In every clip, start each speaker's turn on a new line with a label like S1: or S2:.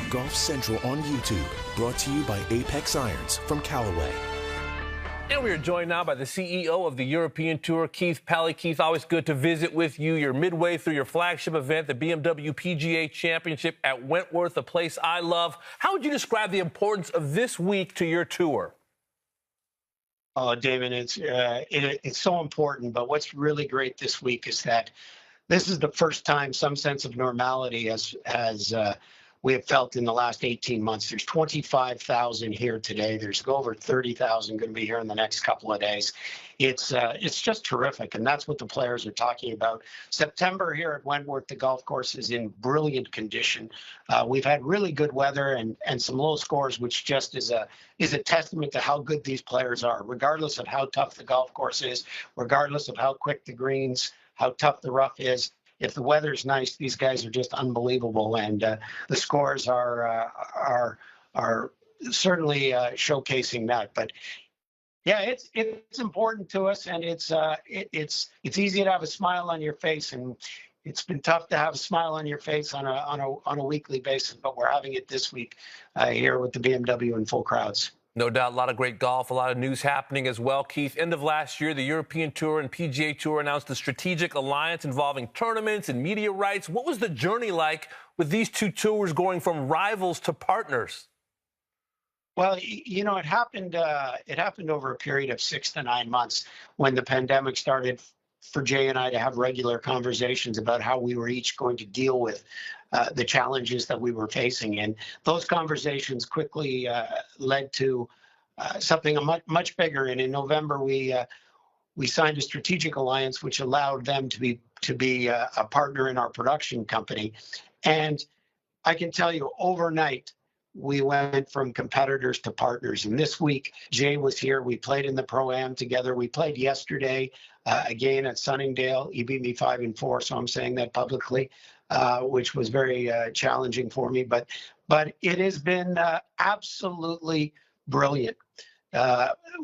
S1: Golf Central on YouTube, brought to you by Apex Irons from Callaway.
S2: And we are joined now by the CEO of the European Tour, Keith Pelley. Keith, always good to visit with you. You're midway through your flagship event, the BMW PGA Championship at Wentworth, a place I love. How would you describe the importance of this week to your tour?
S3: Oh, Damon, it's so important. But what's really great this week is that this is the first time some sense of normality has we have felt in the last 18 months. There's 25,000 here today. There's over 30,000 going to be here in the next couple of days. It's just terrific, and that's what the players are talking about. September here at Wentworth, the golf course is in brilliant condition. We've had really good weather and some low scores, which just is a testament to how good these players are, regardless of how tough the golf course is, regardless of how quick the greens, how tough the rough is. If the weather's nice, these guys are just unbelievable, and the scores are certainly showcasing that. But yeah, it's important to us, and it's easy to have a smile on your face, and it's been tough to have a smile on your face on a weekly basis. But we're having it this week here with the BMW in full crowds.
S2: No doubt, a lot of great golf, a lot of news happening as well. Keith, end of last year, the European Tour and PGA Tour announced a strategic alliance involving tournaments and media rights. What was the journey like with these two tours going from rivals to partners?
S3: Well, you know, it happened over a period of 6 to 9 months when the pandemic started for Jay and I to have regular conversations about how we were each going to deal with the challenges that we were facing. And those conversations quickly led to something much bigger. And in November, we signed a strategic alliance, which allowed them to be a partner in our production company. And I can tell you, overnight, we went from competitors to partners. And this week, Jay was here. We played in the Pro-Am together. We played yesterday again at Sunningdale. He beat me 5-4, so I'm saying that publicly, which was very challenging for me. But it has been absolutely brilliant.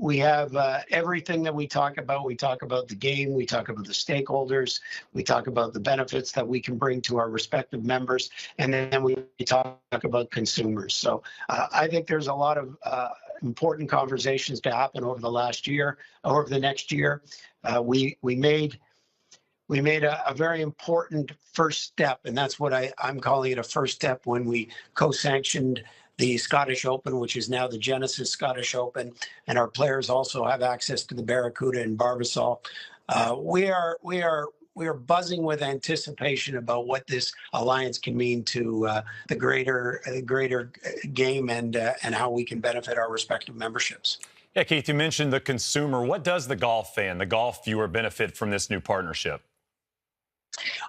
S3: We have everything that we talk about. We talk about the game. We talk about the stakeholders. We talk about the benefits that we can bring to our respective members. And then we talk about consumers. So I think there's a lot of important conversations to happen over the last year, over the next year. We made a very important first step, and that's what I'm calling it, a first step, when we co-sanctioned the Scottish Open, which is now the Genesis Scottish Open, and our players also have access to the Barracuda and Barbasol. We are buzzing with anticipation about what this alliance can mean to the greater game and how we can benefit our respective memberships.
S4: Yeah, Keith, you mentioned the consumer. What does the golf fan, the golf viewer, benefit from this new partnership?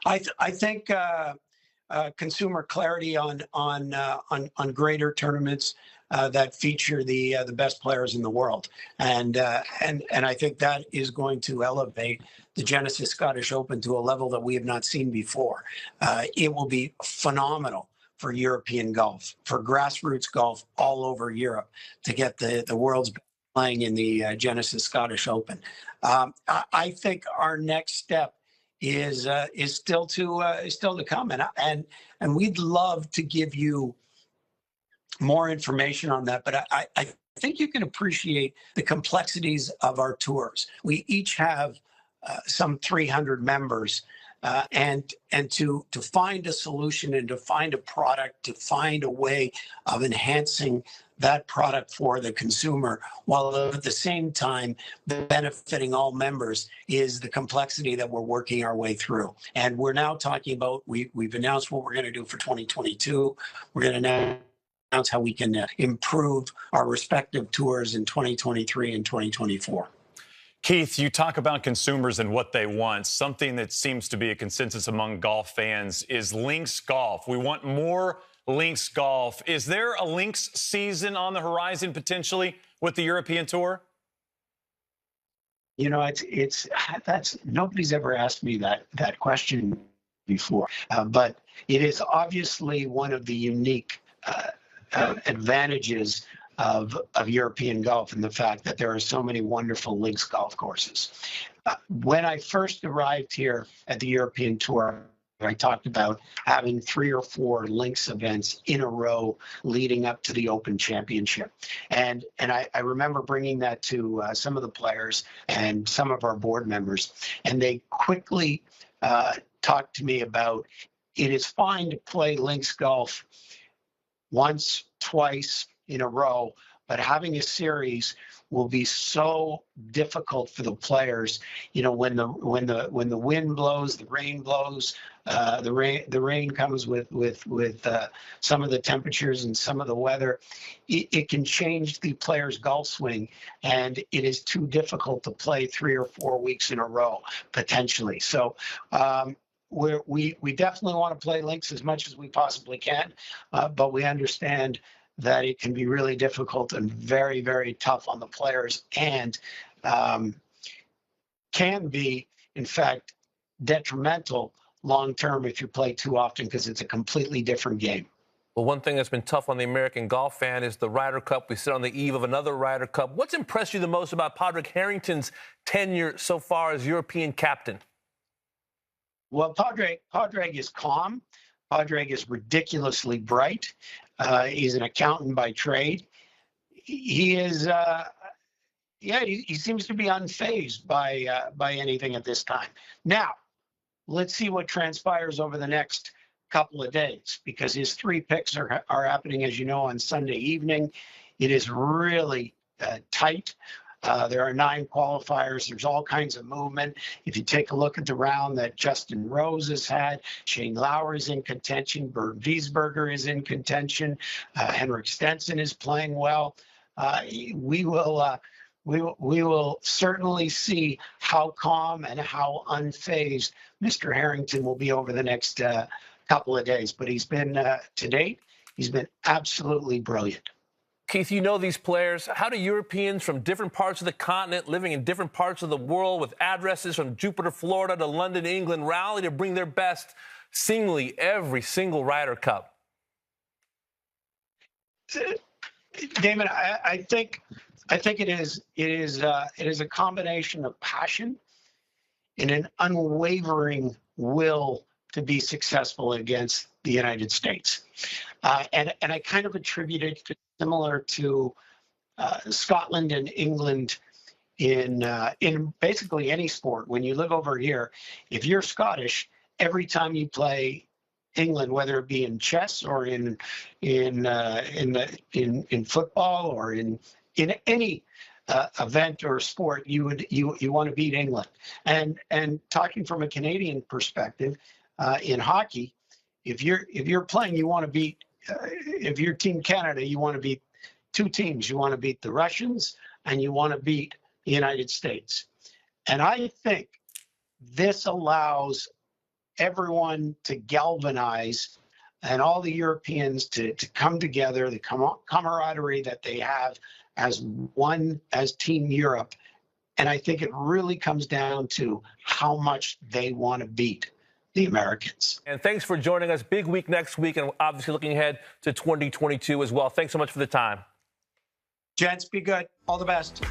S3: I think consumer clarity on greater tournaments that feature the best players in the world, and I think that is going to elevate the Genesis Scottish Open to a level that we have not seen before. It will be phenomenal for European golf, for grassroots golf all over Europe, to get the world's playing in the Genesis Scottish Open. I think our next step is still to come, and we'd love to give you more information on that. But I think you can appreciate the complexities of our tours. We each have some 300 members, and to find a solution and to find a product, to find a way of enhancing that product for the consumer, while at the same time benefiting all members, is the complexity that we're working our way through. And we're now talking about, we've announced what we're going to do for 2022. We're going to announce how we can improve our respective tours in 2023 and 2024.
S4: Keith, you talk about consumers and what they want. Something that seems to be a consensus among golf fans is Lynx golf. We want more Lynx golf. Is there a Lynx season on the horizon potentially with the European Tour?
S3: You know, that's nobody's ever asked me that question before, but it is obviously one of the unique advantages of European golf, and the fact that there are so many wonderful Lynx golf courses. When I first arrived here at the European Tour, I talked about having 3 or 4 Lynx events in a row leading up to the Open Championship. And I remember bringing that to some of the players and some of our board members, and they quickly talked to me about it is fine to play Lynx golf once, twice in a row, but having a series will be so difficult for the players. You know, when the wind blows, the rain blows, the rain comes with some of the temperatures and some of the weather. It can change the player's golf swing, and it is too difficult to play 3 or 4 weeks in a row potentially. So we definitely want to play Lynx as much as we possibly can, but we understand that it can be really difficult and very, very tough on the players, and can be, in fact, detrimental long-term if you play too often, because it's a completely different game.
S2: Well, one thing that's been tough on the American golf fan is the Ryder Cup. We sit on the eve of another Ryder Cup. What's impressed you the most about Padraig Harrington's tenure so far as European captain?
S3: Well, Padraig is calm. Padraig is ridiculously bright. He's an accountant by trade. He is, he seems to be unfazed by anything at this time. Now, let's see what transpires over the next couple of days, because his 3 picks are happening, as you know, on Sunday evening. It is really tight. There are 9 qualifiers. There's all kinds of movement. If you take a look at the round that Justin Rose has had, Shane Lowry is in contention. Bernd Wiesberger is in contention. Henrik Stenson is playing well. We will certainly see how calm and how unfazed Mr. Harrington will be over the next couple of days. But he's been, to date, he's been absolutely brilliant.
S2: Keith, you know these players. How do Europeans from different parts of the continent, living in different parts of the world, with addresses from Jupiter, Florida to London, England, rally to bring their best singly every single Ryder Cup?
S3: Damon, I think it is a combination of passion and an unwavering will to be successful against the United States. And I kind of attribute it to similar to Scotland and England in basically any sport. When you live over here, if you're Scottish, every time you play England, whether it be in chess or in football or in any event or sport, you want to beat England. And talking from a Canadian perspective, in hockey, if you're playing, you want to beat. If you're Team Canada, you want to beat 2 teams. You want to beat the Russians and you want to beat the United States. And I think this allows everyone to galvanize, and all the Europeans to come together, the camaraderie that they have as one, as Team Europe. And I think it really comes down to how much they want to beat the Americans.
S2: And thanks for joining us. Big week next week, and obviously looking ahead to 2022 as well. Thanks so much for the time.
S3: Gents, be good. All the best.